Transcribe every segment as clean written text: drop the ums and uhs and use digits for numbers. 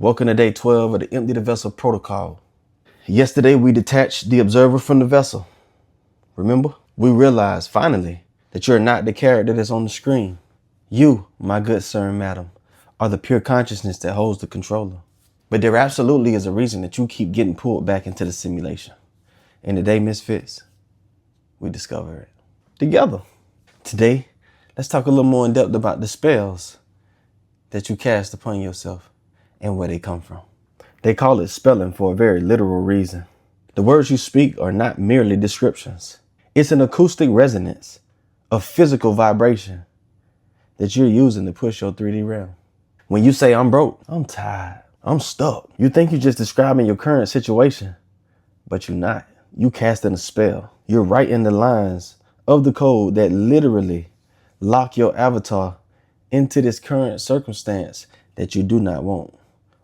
Welcome to day 12 of the Empty the Vessel protocol. Yesterday, we detached the observer from the vessel. Remember? We realized finally that you're not the character that's on the screen. You, my good sir and madam, are the pure consciousness that holds the controller. But there absolutely is a reason that you keep getting pulled back into the simulation. And today, Misfits, we discover it together. Today, let's talk a little more in depth about the spells that you cast upon yourself and where they come from. They call it spelling for a very literal reason. The words you speak are not merely descriptions. It's an acoustic resonance of physical vibration that you're using to push your 3D realm. When you say, I'm broke, I'm tired, I'm stuck, you think you're just describing your current situation, but you're not. You casting a spell. You're writing the lines of the code that literally lock your avatar into this current circumstance that you do not want.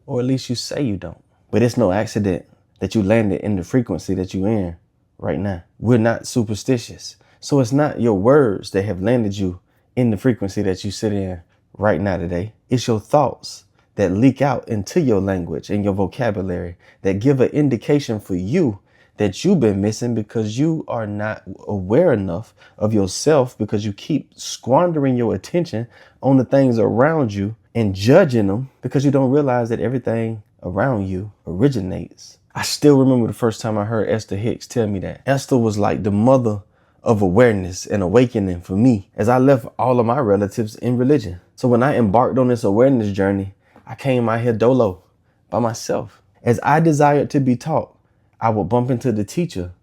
Or at least you say you don't. But it's no accident that you landed in the frequency that you're in right now. We're not superstitious. So it's not your words that have landed you in the frequency that you sit in right now today. It's your thoughts that leak out into your language and your vocabulary that give an indication for you that you've been missing because you are not aware enough of yourself, because you keep squandering your attention on the things around you and judging them because you don't realize that everything around you originates. I still remember the first time I heard Esther Hicks tell me that. Esther was like the mother of awareness and awakening for me as I left all of my relatives in religion. So when I embarked on this awareness journey, I came out here dolo by myself. As I desired to be taught, I would bump into the teacher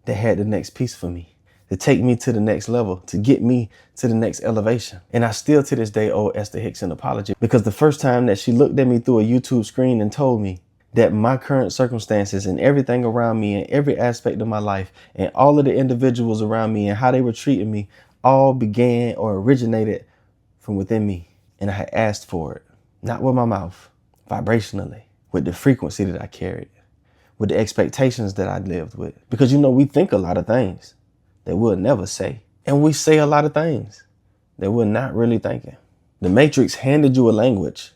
that had the next piece for me, to take me to the next level, to get me to the next elevation. And I still to this day owe Esther Hicks an apology, because the first time that she looked at me through a YouTube screen and told me that my current circumstances and everything around me and every aspect of my life and all of the individuals around me and how they were treating me all began or originated from within me. And I had asked for it, not with my mouth, vibrationally, with the frequency that I carried, with the expectations that I lived with. Because, we think a lot of things that we'll never say. And we say a lot of things that we're not really thinking. The Matrix handed you a language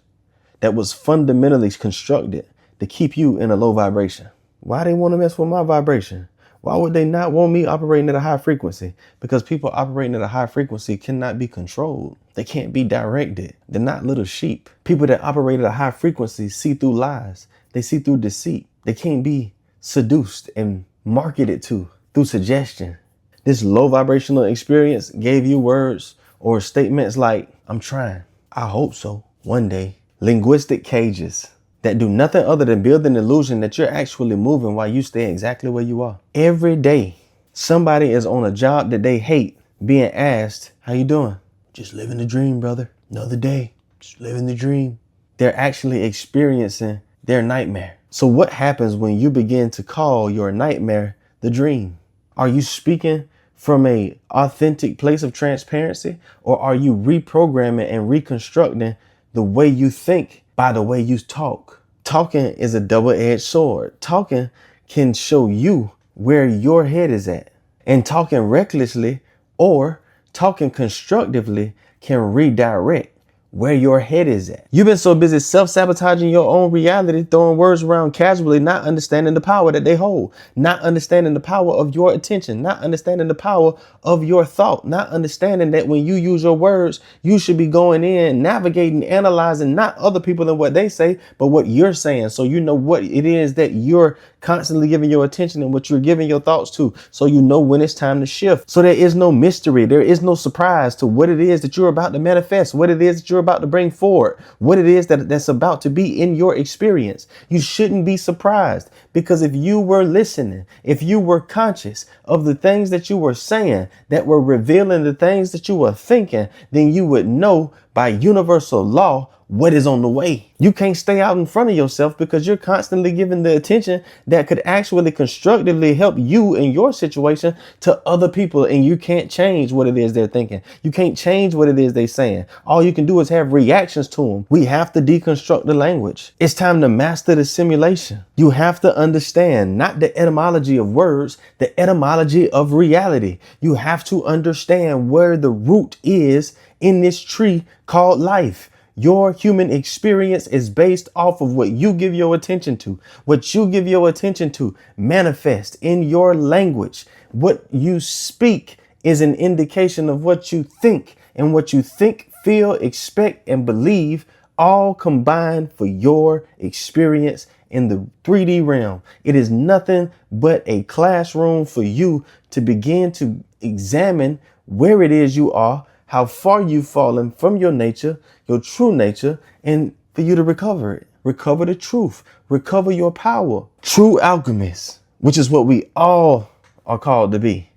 that was fundamentally constructed to keep you in a low vibration. Why they want to mess with my vibration? Why would they not want me operating at a high frequency? Because people operating at a high frequency cannot be controlled. They can't be directed. They're not little sheep. People that operate at a high frequency see through lies. They see through deceit. They can't be seduced and marketed to through suggestion. This low vibrational experience gave you words or statements like, I'm trying, I hope so, one day. Linguistic cages that do nothing other than build an illusion that you're actually moving while you stay exactly where you are. Every day, somebody is on a job that they hate being asked, how you doing? Just living the dream, brother. Another day, just living the dream. They're actually experiencing their nightmare. So what happens when you begin to call your nightmare the dream? Are you speaking from a authentic place of transparency, or are you reprogramming and reconstructing the way you think by the way you talk? Talking is a double-edged sword. Talking can show you where your head is at, and talking recklessly or talking constructively can redirect where your head is at. You've been so busy self-sabotaging your own reality, throwing words around casually, not understanding the power that they hold, not understanding the power of your attention, not understanding the power of your thought, not understanding that when you use your words, you should be going in, navigating, analyzing not other people and what they say, but what you're saying. So you know what it is that you're constantly giving your attention and what you're giving your thoughts to. So you know when it's time to shift. So there is no mystery. There is no surprise to what it is that you're about to manifest, what it is that you're about to bring forward, what it is that's about to be in your experience. You shouldn't be surprised, because if you were listening, if you were conscious of the things that you were saying that were revealing the things that you were thinking, then you would know by universal law what is on the way. You can't stay out in front of yourself because you're constantly giving the attention that could actually constructively help you in your situation to other people, and you can't change what it is they're thinking. You can't change what it is they're saying. All you can do is have reactions to them. We have to deconstruct the language. It's time to master the simulation. You have to understand not the etymology of words, the etymology of reality. You have to understand where the root is in this tree called life. Your human experience is based off of what you give your attention to. What you give your attention to manifest in your language. What you speak is an indication of what you think, and what you think, feel, expect, and believe all combined for your experience in the 3D realm. It is nothing but a classroom for you to begin to examine where it is you are, how far you've fallen from your nature, your true nature, and for you to recover it. Recover the truth. Recover your power. True alchemists, which is what we all are called to be,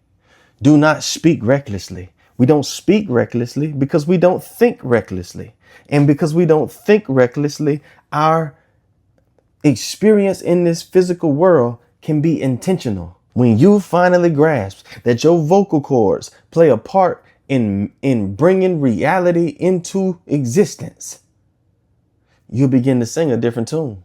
do not speak recklessly. We don't speak recklessly because we don't think recklessly. And because we don't think recklessly, our experience in this physical world can be intentional. When you finally grasp that your vocal cords play a part in bringing reality into existence, you'll begin to sing a different tune.